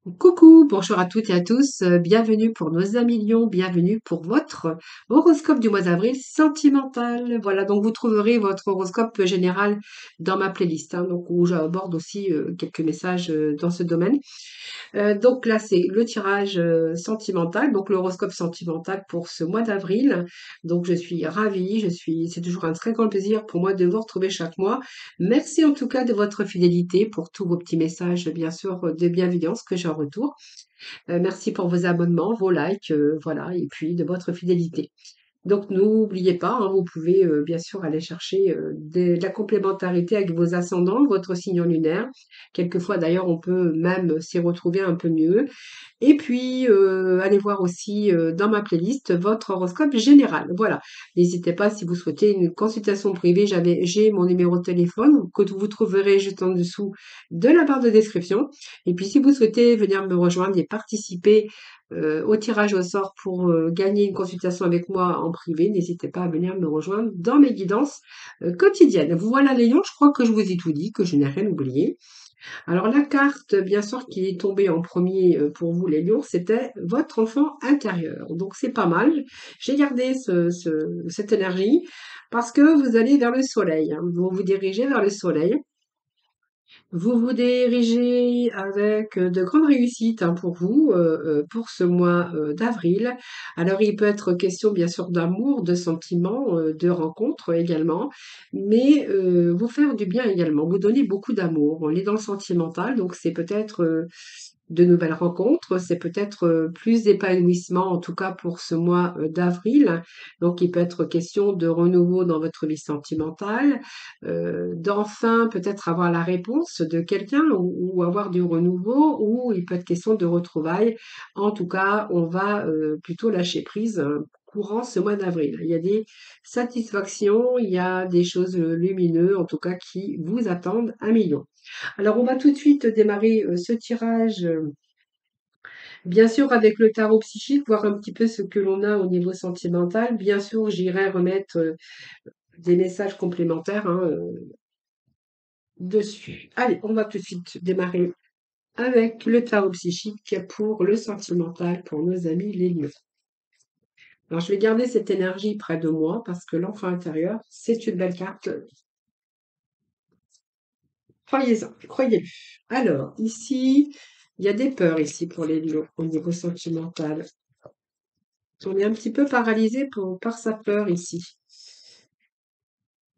Coucou, bonjour à toutes et à tous, bienvenue pour nos amis lions, bienvenue pour votre horoscope du mois d'avril sentimental. Voilà, donc vous trouverez votre horoscope général dans ma playlist, hein, donc où j'aborde aussi quelques messages dans ce domaine. Donc là, c'est le tirage sentimental, donc l'horoscope sentimental pour ce mois d'avril. Donc je suis ravie, c'est toujours un très grand plaisir pour moi de vous retrouver chaque mois. Merci en tout cas de votre fidélité pour tous vos petits messages, bien sûr, de bienveillance que j'ai en retour. Merci pour vos abonnements, vos likes, voilà, et puis de votre fidélité. Donc n'oubliez pas, hein, vous pouvez bien sûr aller chercher de la complémentarité avec vos ascendants, votre signe lunaire. Quelquefois d'ailleurs, on peut même s'y retrouver un peu mieux. Et puis, allez voir aussi dans ma playlist votre horoscope général. Voilà. N'hésitez pas si vous souhaitez une consultation privée, j'ai mon numéro de téléphone que vous trouverez juste en dessous de la barre de description. Et puis, si vous souhaitez venir me rejoindre et participer au tirage au sort pour gagner une consultation avec moi en privé, n'hésitez pas à venir me rejoindre dans mes guidances quotidiennes. Voilà les lions, je crois que je vous ai tout dit, que je n'ai rien oublié. Alors la carte, bien sûr, qui est tombée en premier pour vous les lions, c'était votre enfant intérieur. Donc c'est pas mal. J'ai gardé cette énergie parce que vous allez vers le soleil, hein. Vous vous dirigez vers le soleil. Vous vous dirigez avec de grandes réussites, hein, pour vous, pour ce mois d'avril. Alors il peut être question bien sûr d'amour, de sentiments, de rencontres également, mais vous faire du bien également, vous donner beaucoup d'amour. On est dans le sentimental, donc c'est peut-être de nouvelles rencontres, c'est peut-être plus d'épanouissement, en tout cas pour ce mois d'avril. Donc il peut être question de renouveau dans votre vie sentimentale, d'enfin peut-être avoir la réponse de quelqu'un ou avoir du renouveau, ou il peut être question de retrouvailles. En tout cas, on va plutôt lâcher prise courant ce mois d'avril. Il y a des satisfactions, il y a des choses lumineuses, en tout cas, qui vous attendent un million. Alors, on va tout de suite démarrer ce tirage, bien sûr, avec le tarot psychique, voir un petit peu ce que l'on a au niveau sentimental. Bien sûr, j'irai remettre des messages complémentaires, hein, dessus. Allez, on va tout de suite démarrer avec le tarot psychique pour le sentimental pour nos amis les lions. Alors, je vais garder cette énergie près de moi parce que l'enfant intérieur, c'est une belle carte. Croyez-en, croyez-le. Alors, ici, il y a des peurs ici pour les lions au niveau sentimental. On est un petit peu paralysé par sa peur ici.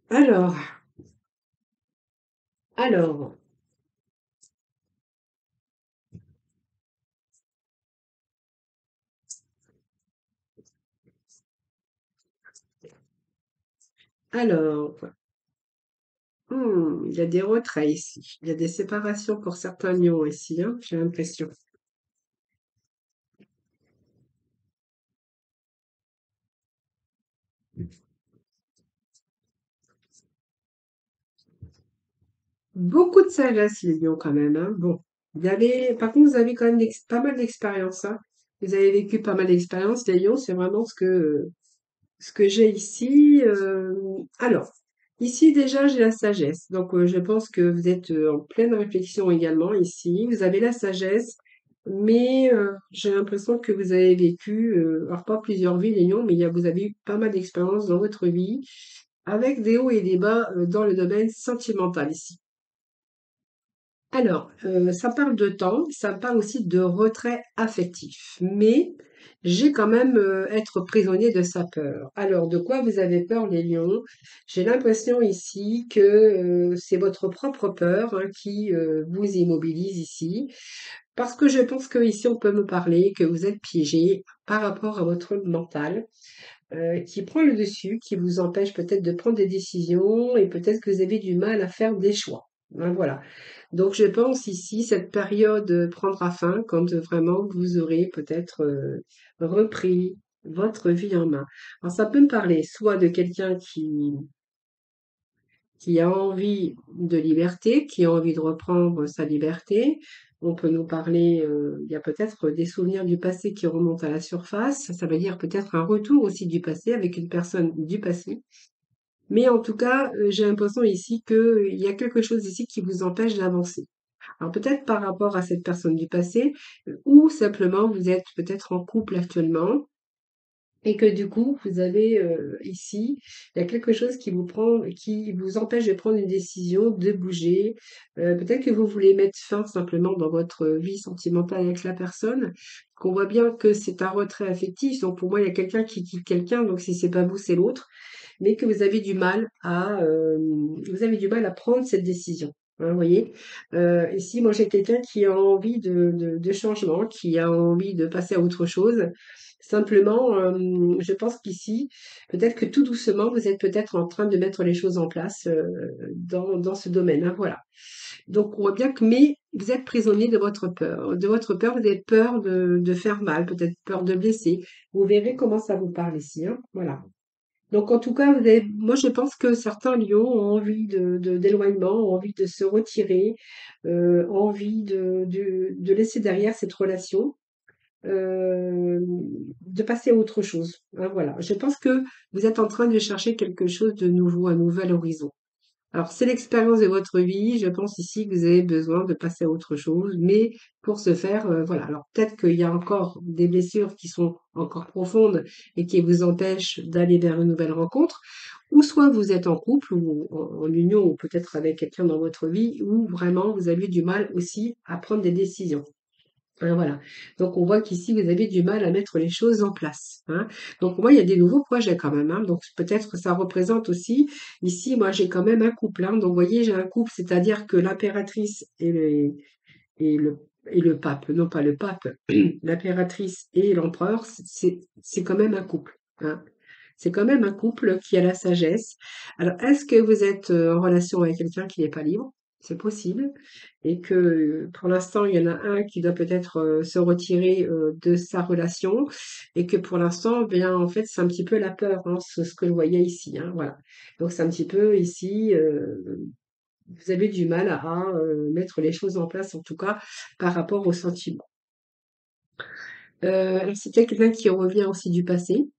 Alors, alors, alors, il y a des retraits ici. Il y a des séparations pour certains lions ici, hein, j'ai l'impression. Beaucoup de sagesse, les lions, quand même, hein. Bon, par contre, vous avez quand même pas mal d'expérience, hein. Vous avez vécu pas mal d'expérience, les lions, c'est vraiment ce que j'ai ici. Alors, ici déjà, j'ai la sagesse. Donc, je pense que vous êtes en pleine réflexion également ici. Vous avez la sagesse, mais j'ai l'impression que vous avez vécu, alors pas plusieurs vies, les lions, mais vous avez eu pas mal d'expériences dans votre vie, avec des hauts et des bas dans le domaine sentimental ici. Alors, ça parle de temps, ça parle aussi de retrait affectif, mais j'ai quand même être prisonnier de sa peur. Alors, de quoi vous avez peur, les lions? J'ai l'impression ici que c'est votre propre peur, hein, qui vous immobilise ici, parce que je pense que ici on peut me parler que vous êtes piégé par rapport à votre mental, qui prend le dessus, qui vous empêche peut-être de prendre des décisions et peut-être que vous avez du mal à faire des choix. Ben voilà. Donc je pense ici, cette période prendra fin quand vraiment vous aurez peut-être repris votre vie en main. Alors ça peut me parler soit de quelqu'un qui a envie de liberté, qui a envie de reprendre sa liberté. On peut nous parler, il y a peut-être des souvenirs du passé qui remontent à la surface. Ça veut dire peut-être un retour aussi du passé avec une personne du passé. Mais en tout cas, j'ai l'impression ici qu'il y a quelque chose ici qui vous empêche d'avancer. Alors peut-être par rapport à cette personne du passé, ou simplement vous êtes peut-être en couple actuellement et que du coup vous avez, ici, il y a quelque chose qui vous empêche de prendre une décision, de bouger. Peut-être que vous voulez mettre fin simplement dans votre vie sentimentale avec la personne, qu'on voit bien que c'est un retrait affectif, donc pour moi il y a quelqu'un qui quitte quelqu'un, donc si c'est pas vous, c'est l'autre, mais que vous avez du mal à prendre cette décision. Hein, vous voyez? Ici, moi, j'ai quelqu'un qui a envie de changement, qui a envie de passer à autre chose. Simplement, je pense qu'ici, peut-être que tout doucement, vous êtes peut-être en train de mettre les choses en place dans ce domaine. Hein, voilà. Donc, on voit bien que, mais vous êtes prisonnier de votre peur. De votre peur, vous avez peur de faire mal, peut-être peur de blesser. Vous verrez comment ça vous parle ici. Hein, voilà. Donc en tout cas, moi je pense que certains lions ont envie d'éloignement, ont envie de se retirer, envie de laisser derrière cette relation, euh, de passer à autre chose. Hein, voilà. Je pense que vous êtes en train de chercher quelque chose de nouveau, un nouvel horizon. Alors, c'est l'expérience de votre vie. Je pense ici que vous avez besoin de passer à autre chose, mais pour ce faire, voilà. Alors, peut-être qu'il y a encore des blessures qui sont encore profondes et qui vous empêchent d'aller vers une nouvelle rencontre, ou soit vous êtes en couple ou en union ou peut-être avec quelqu'un dans votre vie où vraiment vous avez du mal aussi à prendre des décisions. Hein, voilà. Donc on voit qu'ici vous avez du mal à mettre les choses en place. Hein. Donc moi il y a des nouveaux projets quand même. Hein. Donc peut-être que ça représente aussi ici moi j'ai quand même un couple. Hein. Donc vous voyez j'ai un couple, c'est-à-dire que l'impératrice et le et le pape, non pas le pape, l'impératrice et l'empereur, c'est quand même un couple. Hein. C'est quand même un couple qui a la sagesse. Alors, est-ce que vous êtes en relation avec quelqu'un qui n'est pas libre? C'est possible. Et que pour l'instant, il y en a un qui doit peut-être se retirer de sa relation. Et que pour l'instant, bien, en fait, c'est un petit peu la peur, hein, ce que je voyais ici. Hein, voilà. Donc, c'est un petit peu ici, vous avez du mal à mettre les choses en place, en tout cas, par rapport aux sentiments. Alors, c'est peut-être quelqu'un qui revient aussi du passé.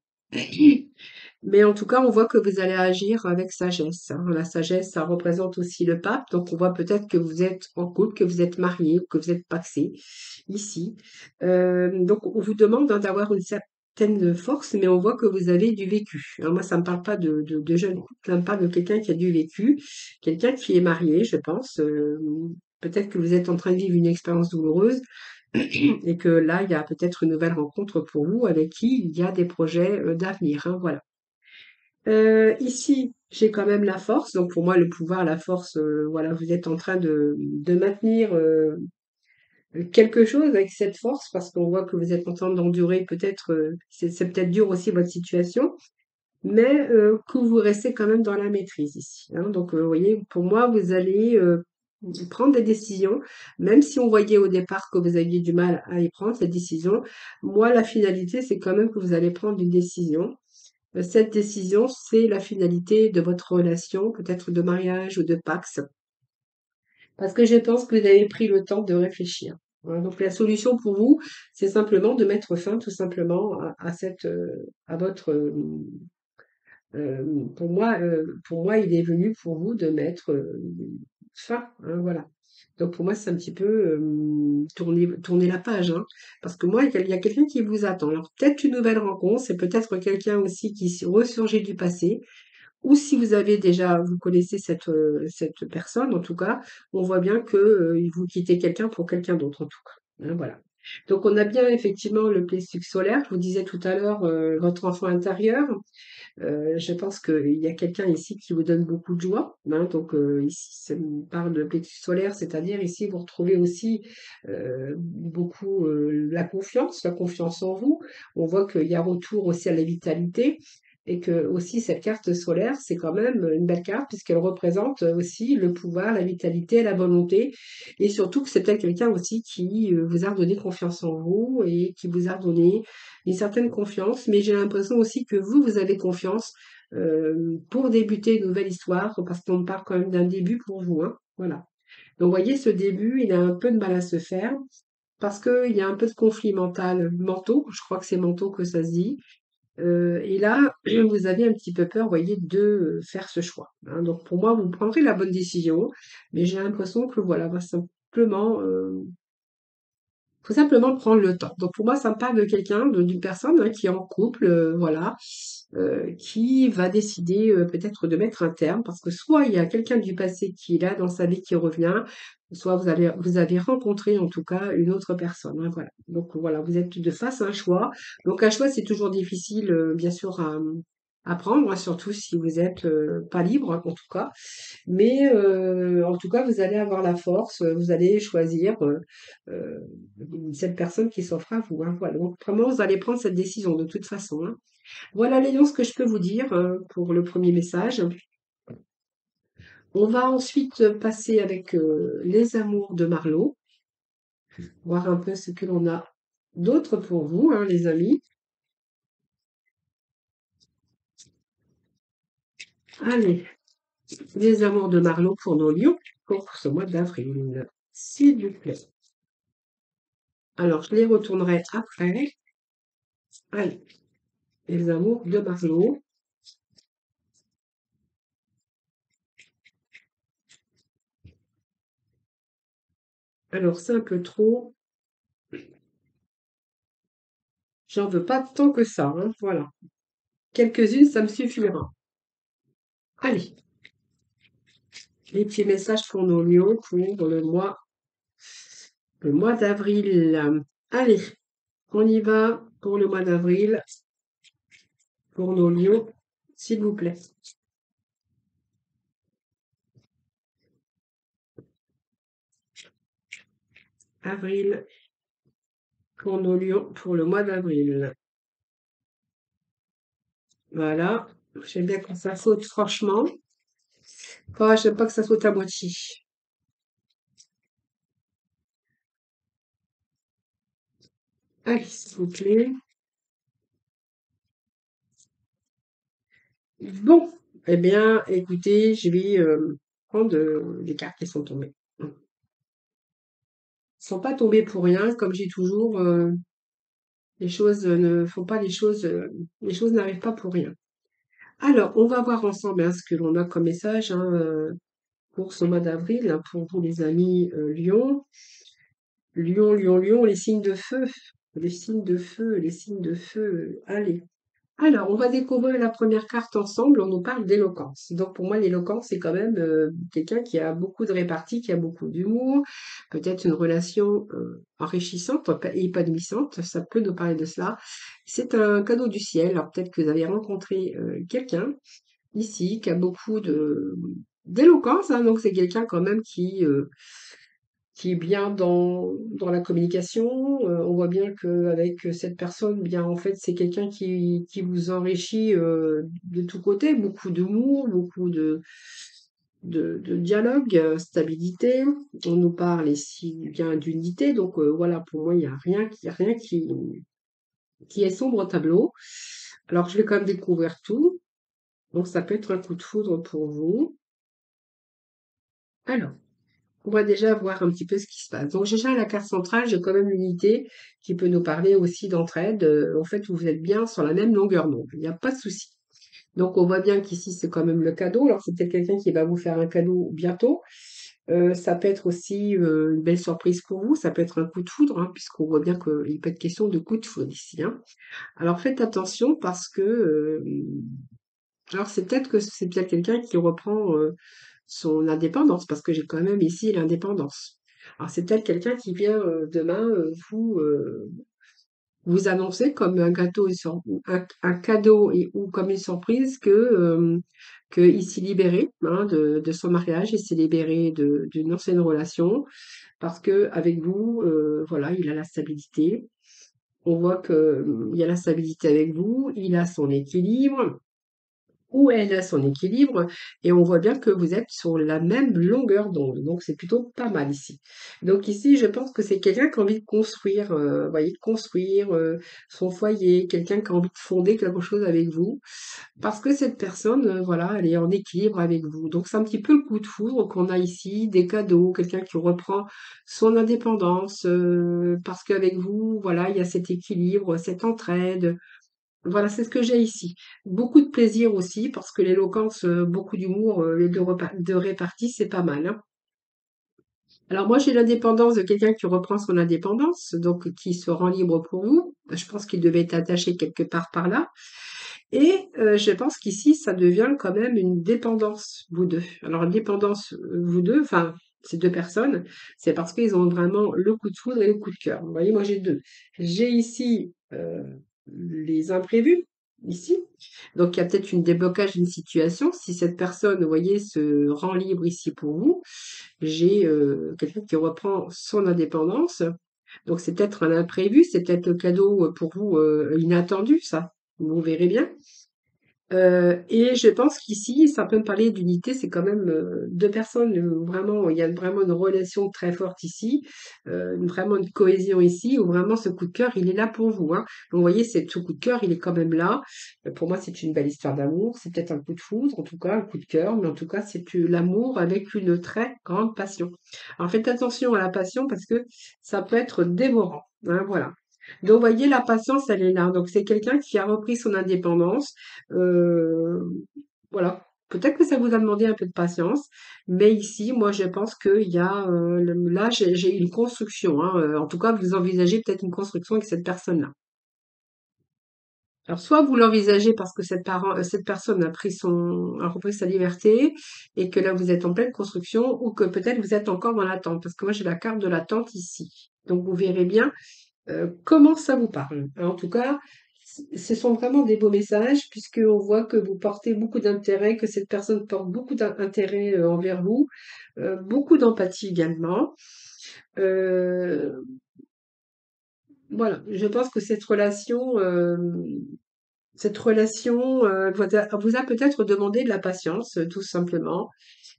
Mais en tout cas, on voit que vous allez agir avec sagesse. Hein. La sagesse, ça représente aussi le pape. Donc, on voit peut-être que vous êtes en couple, que vous êtes marié ou que vous êtes paxé ici. Donc, on vous demande hein, d'avoir une certaine force, mais on voit que vous avez du vécu. Alors, moi, ça me parle pas de jeunes couples, ça me parle de quelqu'un qui a du vécu, quelqu'un qui est marié, je pense. Peut-être que vous êtes en train de vivre une expérience douloureuse et que là, il y a peut-être une nouvelle rencontre pour vous avec qui il y a des projets d'avenir. Hein, voilà. Ici, j'ai quand même la force. Donc pour moi, le pouvoir, la force, voilà, vous êtes en train de maintenir quelque chose avec cette force parce qu'on voit que vous êtes en train d'endurer peut-être, c'est peut-être dur aussi votre situation, mais que vous restez quand même dans la maîtrise ici. Hein. Donc, vous voyez, pour moi, vous allez prendre des décisions, même si on voyait au départ que vous aviez du mal à y prendre cette décision. Moi, la finalité, c'est quand même que vous allez prendre une décision. Cette décision, c'est la finalité de votre relation, peut-être de mariage ou de pax, parce que je pense que vous avez pris le temps de réfléchir. Voilà, donc la solution pour vous, c'est simplement de mettre fin tout simplement à votre pour moi, il est venu pour vous de mettre fin, hein, voilà. Donc pour moi, c'est un petit peu tourner la page, hein, parce que moi, il y a quelqu'un qui vous attend. Alors peut-être une nouvelle rencontre, c'est peut-être quelqu'un aussi qui ressurgit du passé, ou si vous avez déjà, vous connaissez cette personne, en tout cas, on voit bien que vous quittez quelqu'un pour quelqu'un d'autre, en tout cas. Hein, voilà. Donc on a bien effectivement le plexus solaire. Je vous disais tout à l'heure votre enfant intérieur. Je pense qu'il y a quelqu'un ici qui vous donne beaucoup de joie. Hein, donc ici, ça me parle de plexus solaire, c'est-à-dire ici vous retrouvez aussi beaucoup la confiance en vous. On voit qu'il y a retour aussi à la vitalité. Et que aussi cette carte solaire, c'est quand même une belle carte puisqu'elle représente aussi le pouvoir, la vitalité, la volonté. Et surtout que c'est peut-être quelqu'un aussi qui vous a donné confiance en vous et qui vous a donné une certaine confiance, mais j'ai l'impression aussi que vous, vous avez confiance pour débuter une nouvelle histoire, parce qu'on parle quand même d'un début pour vous, hein, voilà. Donc, vous voyez, ce début, il a un peu de mal à se faire, parce qu'il y a un peu de conflit mentaux, je crois que c'est mentaux que ça se dit, et là, vous avez un petit peu peur, vous voyez, de faire ce choix. Hein. Donc, pour moi, vous prendrez la bonne décision, mais j'ai l'impression que voilà, faut simplement prendre le temps. Donc pour moi, ça me parle de quelqu'un, d'une personne hein, qui est en couple, voilà, qui va décider peut-être de mettre un terme, parce que soit il y a quelqu'un du passé qui est là dans sa vie qui revient, soit vous avez rencontré en tout cas une autre personne. Hein, voilà. Donc voilà, vous êtes de face à un choix. Donc un choix, c'est toujours difficile, bien sûr, à prendre, hein, surtout si vous êtes pas libre, hein, en tout cas. Mais en tout cas, vous allez avoir la force, vous allez choisir euh, cette personne qui s'offre à vous. Hein, voilà. Donc vraiment, vous allez prendre cette décision de toute façon. Hein. Voilà, Léon, ce que je peux vous dire pour le premier message. On va ensuite passer avec les amours de Marlowe, voir un peu ce que l'on a d'autre pour vous, hein, les amis. Allez, les amours de Marlowe pour nos lions pour ce mois d'avril, s'il vous plaît. Alors, je les retournerai après. Allez, les amours de Marlowe. Alors, c'est un peu trop. J'en veux pas tant que ça, hein, voilà. Quelques-unes, ça me suffira. Allez, les petits messages pour nos lions pour le mois d'avril. Allez, on y va pour le mois d'avril, pour nos lions, s'il vous plaît. Avril, pour nos lions, pour le mois d'avril. Voilà. J'aime bien quand ça saute, franchement. J'aime pas que ça saute à moitié. Allez, s'il vous plaît. Bon, eh bien, écoutez, je vais prendre les cartes qui sont tombées. Elles sont pas tombées pour rien, comme j'ai toujours. Les choses ne font pas les choses n'arrivent pas pour rien. Alors, on va voir ensemble hein, ce que l'on a comme message hein, pour ce mois d'avril, hein, pour vous les amis Lion. Lion, Lion, Lion, les signes de feu. Les signes de feu, les signes de feu. Allez. Alors, on va découvrir la première carte ensemble. On nous parle d'éloquence. Donc, pour moi, l'éloquence, c'est quand même quelqu'un qui a beaucoup de répartie, qui a beaucoup d'humour, peut-être une relation enrichissante et épanouissante. Ça peut nous parler de cela. C'est un cadeau du ciel. Alors, peut-être que vous avez rencontré quelqu'un ici qui a beaucoup de d'éloquence. Hein. Donc, c'est quelqu'un quand même qui est bien dans la communication. On voit bien qu'avec cette personne, bien en fait, c'est quelqu'un qui vous enrichit de tous côtés, beaucoup d'humour, beaucoup de dialogue, stabilité. On nous parle ici bien d'unité, donc voilà, pour moi, il n'y a rien qui est sombre au tableau. Alors, je vais quand même découvrir tout. Donc, ça peut être un coup de foudre pour vous. Alors. On va déjà voir un petit peu ce qui se passe. Donc déjà, à la carte centrale, j'ai quand même l'unité qui peut nous parler aussi d'entraide. En fait, vous êtes bien sur la même longueur d'onde. Il n'y a pas de souci. Donc on voit bien qu'ici, c'est quand même le cadeau. Alors c'est peut-être quelqu'un qui va vous faire un cadeau bientôt. Ça peut être aussi une belle surprise pour vous. Ça peut être un coup de foudre, hein, puisqu'on voit bien qu'il peut être question de coup de foudre ici. Hein. Alors faites attention parce que alors c'est peut-être quelqu'un qui reprend son indépendance, parce que j'ai quand même ici l'indépendance. Alors c'est peut-être quelqu'un qui vient demain vous annoncer comme un gâteau, un cadeau ou comme une surprise que il s'est libéré hein, de son mariage, il s'est libéré d'une ancienne relation, parce que avec vous, voilà, il a la stabilité. On voit que il y a la stabilité avec vous, il a son équilibre où elle a son équilibre et on voit bien que vous êtes sur la même longueur d'onde. Donc c'est plutôt pas mal ici. Donc ici, je pense que c'est quelqu'un qui a envie de construire, vous voyez, de construire son foyer, quelqu'un qui a envie de fonder quelque chose avec vous, parce que cette personne, voilà, elle est en équilibre avec vous. Donc c'est un petit peu le coup de foudre qu'on a ici, des cadeaux, quelqu'un qui reprend son indépendance, parce qu'avec vous, voilà, il y a cet équilibre, cette entraide, voilà, c'est ce que j'ai ici. Beaucoup de plaisir aussi, parce que l'éloquence, beaucoup d'humour, les deux de répartie, c'est pas mal, hein. Alors moi, j'ai l'indépendance de quelqu'un qui reprend son indépendance, donc qui se rend libre pour vous. Je pense qu'il devait être attaché quelque part par là. Et je pense qu'ici, ça devient quand même une dépendance, vous deux. Alors, dépendance, vous deux, enfin, ces deux personnes, c'est parce qu'ils ont vraiment le coup de foudre et le coup de cœur. Vous voyez, moi, j'ai deux. J'ai ici les imprévus, ici. Donc, il y a peut-être une déblocage d'une situation. Si cette personne, vous voyez, se rend libre ici pour vous, j'ai quelqu'un qui reprend son indépendance. Donc, c'est peut-être un imprévu, c'est peut-être le cadeau pour vous inattendu, ça. Vous verrez bien. Et je pense qu'ici, ça peut me parler d'unité, c'est quand même, 2 personnes, vraiment il y a vraiment une relation très forte ici, vraiment une cohésion ici, où vraiment ce coup de cœur, il est là pour vous, hein. Donc vous voyez, ce coup de cœur, il est quand même là. Pour moi, c'est une belle histoire d'amour, c'est peut-être un coup de foudre, en tout cas, un coup de cœur, mais en tout cas, c'est l'amour avec une très grande passion. Alors faites attention à la passion parce que ça peut être dévorant, hein, voilà. Donc vous voyez, la patience, elle est là. Donc c'est quelqu'un qui a repris son indépendance, Heu, voilà. Peut-être que ça vous a demandé un peu de patience, mais ici, moi, je pense qu'il y a, là, j'ai une construction, hein, en tout cas, vous envisagez peut-être une construction avec cette personne-là. Alors, soit vous l'envisagez parce que cette personne a repris sa liberté et que là, vous êtes en pleine construction ou que peut-être vous êtes encore dans l'attente parce que moi, j'ai la carte de l'attente ici. Donc, vous verrez bien comment ça vous parle? En tout cas, ce sont vraiment des beaux messages puisqu'on voit que vous portez beaucoup d'intérêt, que cette personne porte beaucoup d'intérêt envers vous, beaucoup d'empathie également. Euh, voilà, je pense que cette relation vous a peut-être demandé de la patience, tout simplement,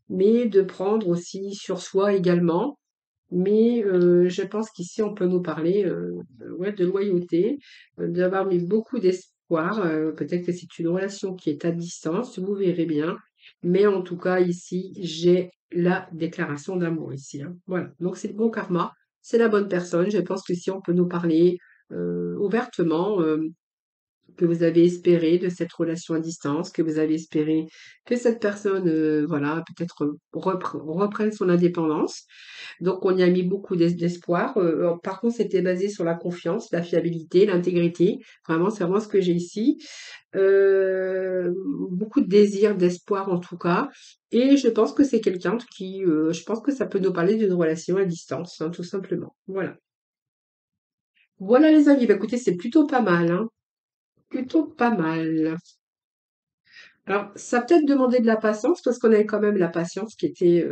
mais de prendre aussi sur soi également. Mais je pense qu'ici, on peut nous parler ouais, de loyauté, d'avoir mis beaucoup d'espoir. Peut-être que c'est une relation qui est à distance, vous verrez bien. Mais en tout cas, ici, j'ai la déclaration d'amour ici, hein. Voilà. Donc, c'est le bon karma, c'est la bonne personne. Je pense que si on peut nous parler ouvertement, que vous avez espéré de cette relation à distance, que vous avez espéré que cette personne, voilà, peut-être reprenne son indépendance. Donc, on y a mis beaucoup d'espoir. Par contre, c'était basé sur la confiance, la fiabilité, l'intégrité. Vraiment, c'est vraiment ce que j'ai ici. Beaucoup de désir, d'espoir en tout cas. Et je pense que c'est quelqu'un je pense que ça peut nous parler d'une relation à distance, hein, tout simplement. Voilà. Voilà les amis, bah, écoutez, c'est plutôt pas mal, hein. Plutôt pas mal. Alors, ça a peut-être demandé de la patience parce qu'on avait quand même la patience qui était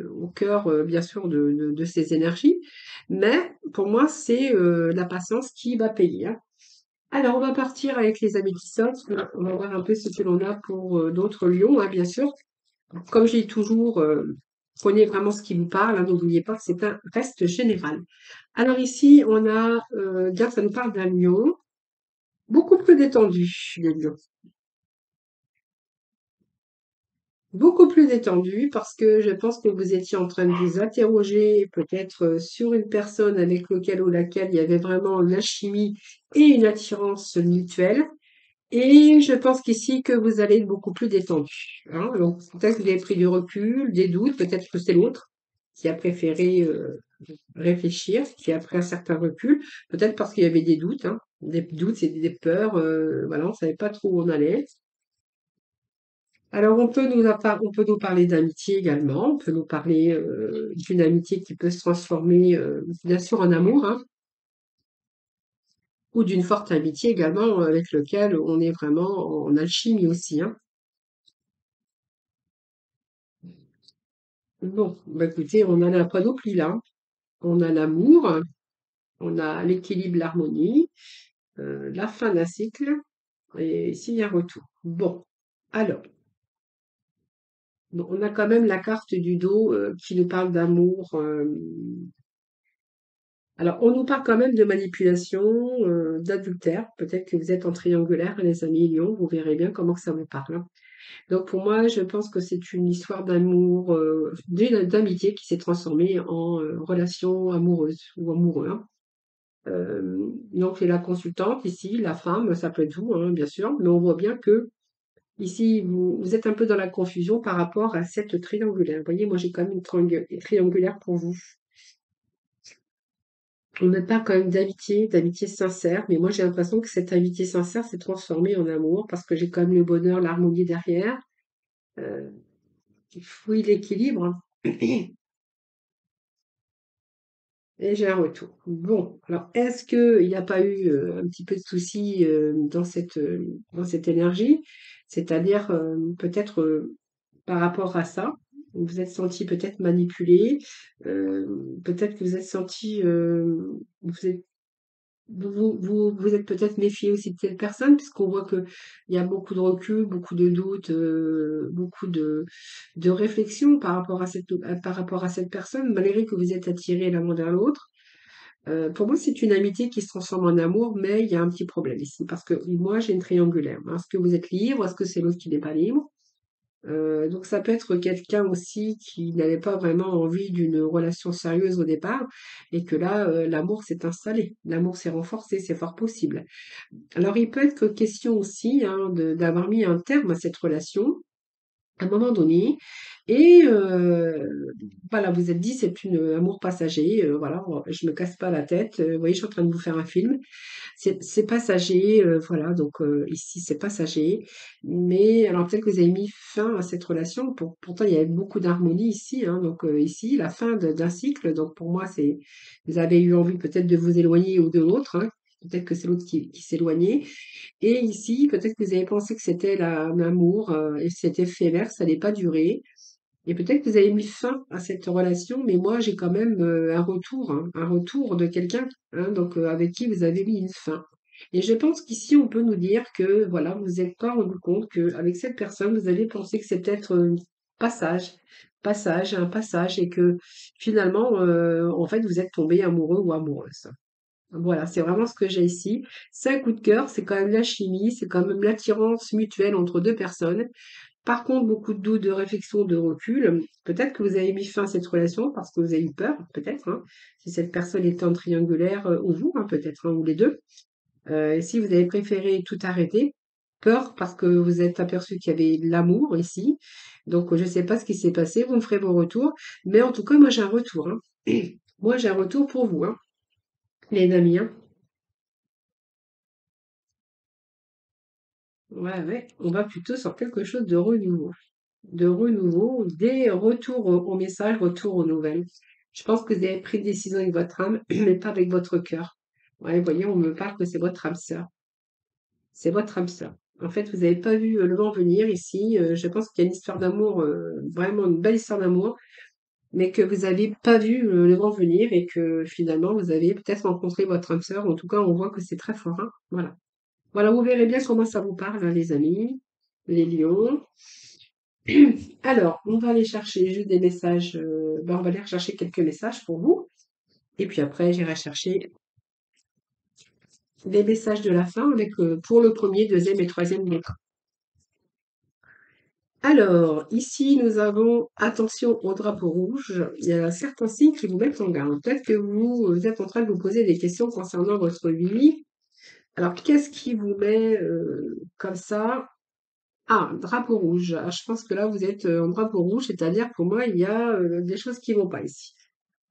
au cœur, bien sûr, de ces énergies. Mais pour moi, c'est la patience qui va payer, hein. Alors, on va partir avec les améthystotes. On va voir un peu ce que l'on a pour d'autres lions, hein, bien sûr. Comme j'ai toujours, prenez vraiment ce qui vous parle, hein, n'oubliez pas que c'est un reste général. Alors ici, on a, bien, ça nous parle d'un lion, beaucoup plus détendu, les lions. Beaucoup plus détendu parce que je pense que vous étiez en train de vous interroger peut-être sur une personne avec lequel ou laquelle il y avait vraiment une alchimie et une attirance mutuelle. Et je pense qu'ici que vous allez être beaucoup plus détendu, hein. Donc peut-être que vous avez pris du recul, des doutes, peut-être que c'est l'autre qui a préféré réfléchir, qui a pris un certain recul, peut-être parce qu'il y avait des doutes, hein. Des doutes, c'est des peurs, voilà, on ne savait pas trop où on allait. Alors, on peut nous parler d'amitié également. On peut nous parler d'une amitié qui peut se transformer, bien sûr, en amour, hein, ou d'une forte amitié également avec lequel on est vraiment en alchimie aussi, hein. Bon, bah écoutez, on a la panoplie là, hein. On a l'amour, on a l'équilibre, l'harmonie, la fin d'un cycle, et ici il y a un retour. Bon, alors, bon, on a quand même la carte du dos qui nous parle d'amour. Alors, on nous parle quand même de manipulation, d'adultère. Peut-être que vous êtes en triangulaire, les amis lions, vous verrez bien comment que ça vous parle, hein. Donc pour moi, je pense que c'est une histoire d'amour, d'amitié qui s'est transformée en relation amoureuse ou amoureux, hein. Donc c'est la consultante ici, la femme, ça peut être vous, hein, bien sûr, mais on voit bien que Ici, vous êtes un peu dans la confusion par rapport à cette triangulaire. Vous voyez, moi j'ai quand même une triangulaire pour vous. On me parle quand même d'amitié sincère, mais moi j'ai l'impression que cette amitié sincère s'est transformée en amour parce que j'ai quand même le bonheur, l'harmonie derrière. Euh, il faut l'équilibre. Et j'ai un retour. Bon, alors est-ce qu'il n'y a pas eu un petit peu de souci dans cette énergie? C'est-à-dire peut-être par rapport à ça, vous vous êtes senti peut-être manipulé, euh, peut-être que vous êtes senti, vous êtes, vous êtes peut-être méfié aussi de cette personne, puisqu'on voit que il y a beaucoup de recul, beaucoup de doutes, beaucoup de réflexion par rapport à cette personne, malgré que vous êtes attiré l'un vers l'autre. Pour moi, c'est une amitié qui se transforme en amour, mais il y a un petit problème ici, parce que moi, j'ai une triangulaire. Est-ce que vous êtes libre? Est-ce que c'est l'autre qui n'est pas libre? Donc ça peut être quelqu'un aussi qui n'avait pas vraiment envie d'une relation sérieuse au départ, et que là, l'amour s'est installé, l'amour s'est renforcé, c'est fort possible. Alors il peut être question aussi hein, d'avoir mis un terme à cette relation, à un moment donné. Et voilà, vous êtes dit, c'est une amour passager. Voilà, je me casse pas la tête. Vous voyez, je suis en train de vous faire un film. C'est passager, voilà. Donc ici, c'est passager. Mais alors peut-être que vous avez mis fin à cette relation. Pourtant, il y avait beaucoup d'harmonie ici. Hein, donc ici, la fin d'un cycle. Donc pour moi, c'est vous avez eu envie peut-être de vous éloigner ou de l'autre. Hein. Peut-être que c'est l'autre qui s'éloignait. Et ici, peut-être que vous avez pensé que c'était l'amour et c'était éphémère, ça n'allait pas durer. Et peut-être que vous avez mis fin à cette relation, mais moi j'ai quand même hein, un retour de quelqu'un, hein, donc avec qui vous avez mis une fin. Et je pense qu'ici on peut nous dire que voilà, vous n'êtes pas rendu compte qu'avec cette personne, vous avez pensé que c'est peut-être un un passage, et que finalement, en fait, vous êtes tombé amoureux ou amoureuse. Voilà, c'est vraiment ce que j'ai ici. C'est un coup de cœur, c'est quand même la chimie, c'est quand même l'attirance mutuelle entre deux personnes. Par contre, beaucoup de doutes, de réflexion, de recul. Peut-être que vous avez mis fin à cette relation parce que vous avez eu peur, peut-être, hein, si cette personne était en triangulaire, ou vous, hein, peut-être, hein, ou les deux. Et si vous avez préféré tout arrêter, peur parce que vous êtes aperçu qu'il y avait de l'amour ici. Donc, je ne sais pas ce qui s'est passé, vous me ferez vos retours. Mais en tout cas, moi, j'ai un retour, hein. Moi, j'ai un retour pour vous, hein, les amis, hein. Ouais, ouais, on va plutôt sur quelque chose de renouveau. De renouveau, des retours au message, retour aux nouvelles. Je pense que vous avez pris une décision avec votre âme, mais pas avec votre cœur. Ouais, vous voyez, on me parle que c'est votre âme sœur. C'est votre âme sœur. En fait, vous n'avez pas vu le vent venir ici. Je pense qu'il y a une histoire d'amour, vraiment une belle histoire d'amour, mais que vous n'avez pas vu le vent venir et que finalement, vous avez peut-être rencontré votre âme sœur. En tout cas, on voit que c'est très fort, hein. Voilà. Voilà, vous verrez bien comment ça vous parle, hein, les amis, les lions. Alors, on va aller chercher juste des messages. On va aller rechercher quelques messages pour vous. Et puis après, j'irai chercher des messages de la fin avec pour le premier, deuxième et troisième décan. Alors, ici, nous avons attention au drapeau rouge. Il y a certains signes qui vous mettent en garde. Peut-être que vous êtes en train de vous poser des questions concernant votre vie. Alors, qu'est-ce qui vous met comme ça? Ah, drapeau rouge. Ah, je pense que là, vous êtes en drapeau rouge, c'est-à-dire pour moi, il y a des choses qui vont pas ici.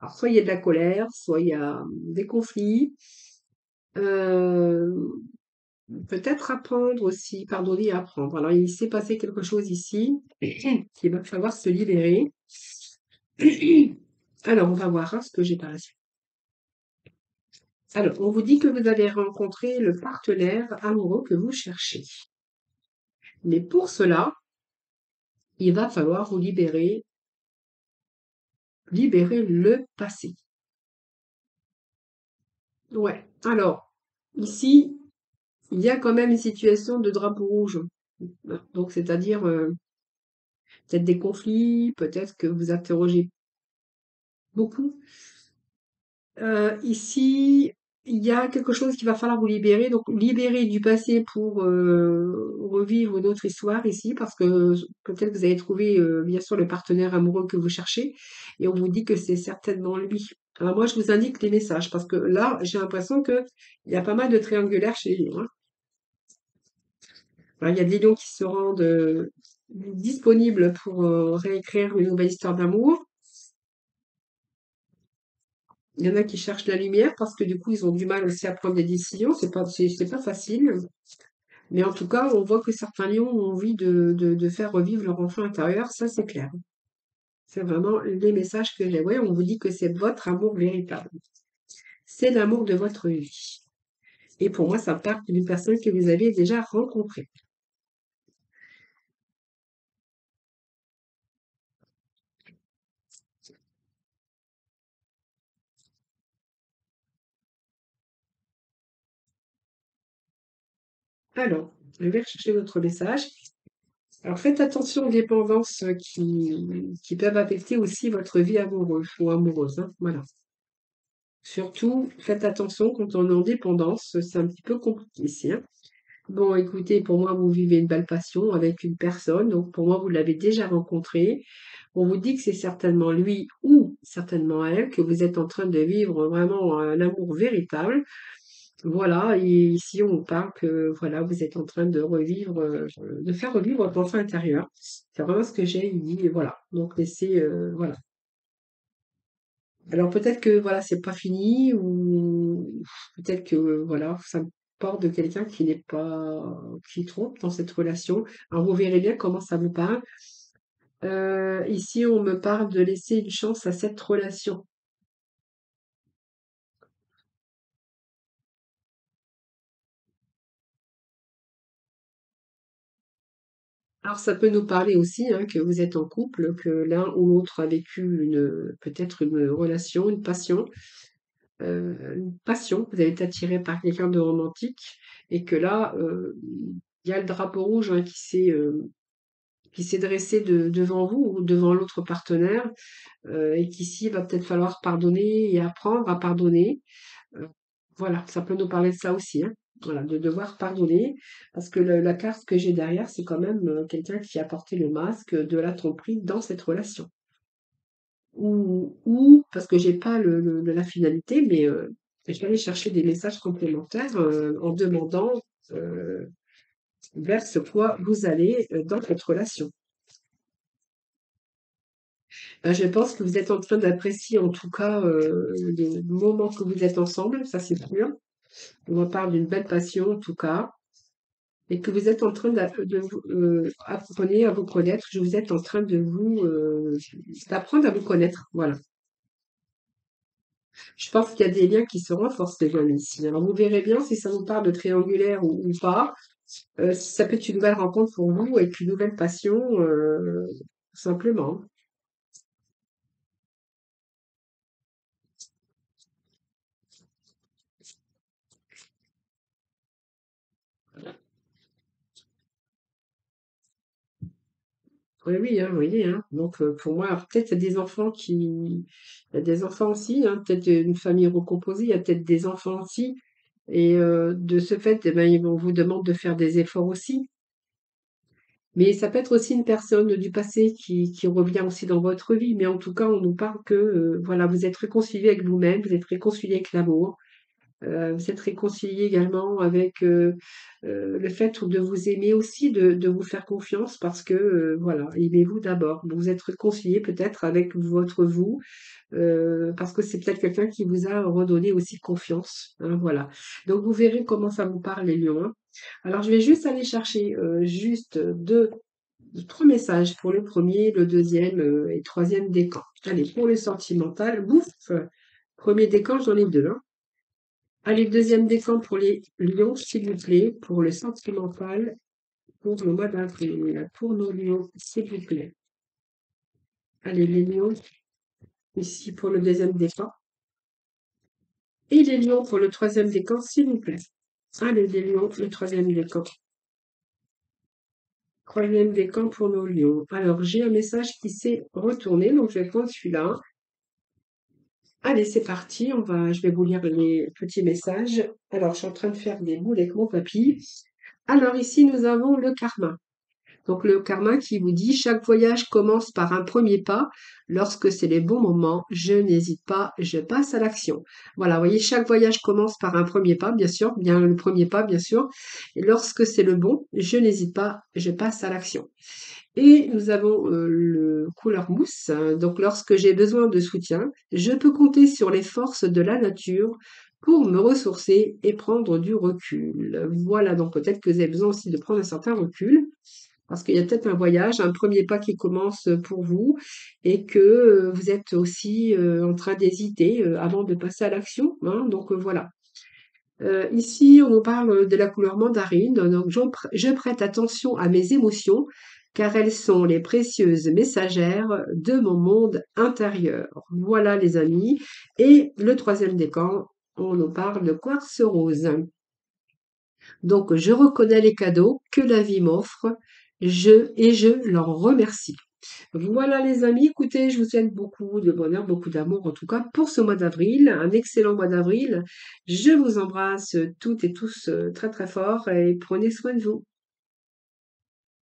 Alors, soit il y a de la colère, soit il y a des conflits. Euh, Peut-être apprendre aussi, pardonner et apprendre. Alors, il s'est passé quelque chose ici qu'il va falloir se libérer. Alors, on va voir hein, ce que j'ai par la suite. Alors, on vous dit que vous avez rencontré le partenaire amoureux que vous cherchez. Mais pour cela, il va falloir vous libérer le passé. Ouais. Alors, ici, il y a quand même une situation de drapeau rouge. Donc, c'est-à-dire peut-être des conflits, peut-être que vous interrogez beaucoup. Ici, il y a quelque chose qu'il va falloir vous libérer. Donc, libérer du passé pour revivre une autre histoire ici, parce que peut-être vous avez trouvé, bien sûr, le partenaire amoureux que vous cherchez, et on vous dit que c'est certainement lui. Alors moi, je vous indique les messages, parce que là, j'ai l'impression que il y a pas mal de triangulaires chez lui, hein. Alors, il y a des lions qui se rendent disponibles pour réécrire une nouvelle histoire d'amour. Il y en a qui cherchent la lumière parce que du coup, ils ont du mal aussi à prendre des décisions. C'est pas facile. Mais en tout cas, on voit que certains lions ont envie de faire revivre leur enfant intérieur. Ça, c'est clair. C'est vraiment les messages que j'ai. Ouais, on vous dit que c'est votre amour véritable. C'est l'amour de votre vie. Et pour moi, ça part d'une personne que vous avez déjà rencontrée. Alors, je vais rechercher votre message. Alors, faites attention aux dépendances qui peuvent affecter aussi votre vie amoureuse ou amoureuse, hein. Voilà. Surtout, faites attention quand on est en dépendance, c'est un petit peu compliqué ici, hein. Bon, écoutez, pour moi, vous vivez une belle passion avec une personne, donc pour moi, vous l'avez déjà rencontré. On vous dit que c'est certainement lui ou certainement elle que vous êtes en train de vivre vraiment un amour véritable. Voilà, et ici on parle que voilà, vous êtes en train de revivre, de faire revivre votre enfant intérieur. C'est vraiment ce que j'ai dit, et voilà. Donc laissez, voilà. Alors peut-être que voilà, c'est pas fini, ou peut-être que voilà, ça me porte de quelqu'un qui n'est pas, qui trompe dans cette relation. Alors vous verrez bien comment ça me parle. Ici, on me parle de laisser une chance à cette relation. Alors ça peut nous parler aussi, hein, que vous êtes en couple, que l'un ou l'autre a vécu peut-être une relation, une passion, vous avez été attiré par quelqu'un de romantique et que là, il y a le drapeau rouge, hein, qui s'est dressé devant vous ou devant l'autre partenaire, et qu'ici, il va peut-être falloir pardonner et apprendre à pardonner. Heu, voilà, ça peut nous parler de ça aussi, hein. Voilà, de devoir pardonner parce que la carte que j'ai derrière, c'est quand même, quelqu'un qui a porté le masque de la tromperie dans cette relation. Ou parce que j'ai pas la finalité, mais je vais aller chercher des messages complémentaires, en demandant, heu, vers ce quoi vous allez, dans cette relation. Je pense que vous êtes en train d'apprécier en tout cas, le moment que vous êtes ensemble, ça c'est sûr. On me parle d'une belle passion en tout cas, et que vous êtes en train de vous, apprenez à vous connaître. Vous êtes en train de vous, d'apprendre à vous connaître, voilà. Je pense qu'il y a des liens qui se renforcent les amis ici. Alors vous verrez bien si ça vous parle de triangulaire ou pas. Ça peut être une nouvelle rencontre pour vous avec une nouvelle passion, tout simplement. Oui, oui, hein, vous voyez, hein. Donc, pour moi, alors peut-être il y a des enfants il y a des enfants aussi, hein, peut-être une famille recomposée, il y a peut-être des enfants aussi. Et de ce fait, eh ben, on vous demande de faire des efforts aussi. Mais ça peut être aussi une personne du passé qui revient aussi dans votre vie. Mais en tout cas, on nous parle que, voilà, vous êtes réconcilié avec vous-même, vous êtes réconcilié avec l'amour. Vous êtes réconcilié également avec, le fait de vous aimer aussi, de vous faire confiance parce que, voilà, aimez-vous d'abord. Vous êtes réconcilié peut-être avec votre vous, parce que c'est peut-être quelqu'un qui vous a redonné aussi confiance, hein, voilà. Donc vous verrez comment ça vous parle les lions, hein. Alors je vais juste aller chercher, juste 3 messages pour le premier, le deuxième et troisième décan. Allez, pour le sentimental, bouf! 1er décan, j'en ai 2, hein. Allez, deuxième décan pour les lions, s'il vous plaît, pour le sentimental, pour le mois d'avril. Pour nos lions, s'il vous plaît. Allez, les lions, ici pour le deuxième décan. Et les lions pour le troisième décan, s'il vous plaît. Allez, les lions, le troisième décan. Troisième décan pour nos lions. Alors, j'ai un message qui s'est retourné, donc je vais prendre celui-là. Allez, c'est parti. Je vais vous lire les petits messages. Alors, je suis en train de faire des boules avec mon papy. Alors, ici, nous avons le karma. Donc le karma qui vous dit chaque voyage commence par un premier pas. Lorsque c'est les bons moments, je n'hésite pas, je passe à l'action. Voilà, vous voyez, chaque voyage commence par un premier pas, bien sûr, bien le premier pas, bien sûr. Et lorsque c'est le bon, je n'hésite pas, je passe à l'action. Et nous avons le couleur mousse. Donc lorsque j'ai besoin de soutien, je peux compter sur les forces de la nature pour me ressourcer et prendre du recul. Voilà, donc peut-être que vous avez besoin aussi de prendre un certain recul. Parce qu'il y a peut-être un voyage, un premier pas qui commence pour vous et que vous êtes aussi en train d'hésiter avant de passer à l'action, hein. Donc voilà. Ici, on nous parle de la couleur mandarine. Donc je prête attention à mes émotions car elles sont les précieuses messagères de mon monde intérieur. Voilà les amis. Et le troisième décan, on nous parle de quartz rose. Donc, je reconnais les cadeaux que la vie m'offre, je l'en remercie. Voilà les amis, écoutez, je vous souhaite beaucoup de bonheur, beaucoup d'amour en tout cas pour ce mois d'avril, un excellent mois d'avril. Je vous embrasse toutes et tous très très fort et prenez soin de vous.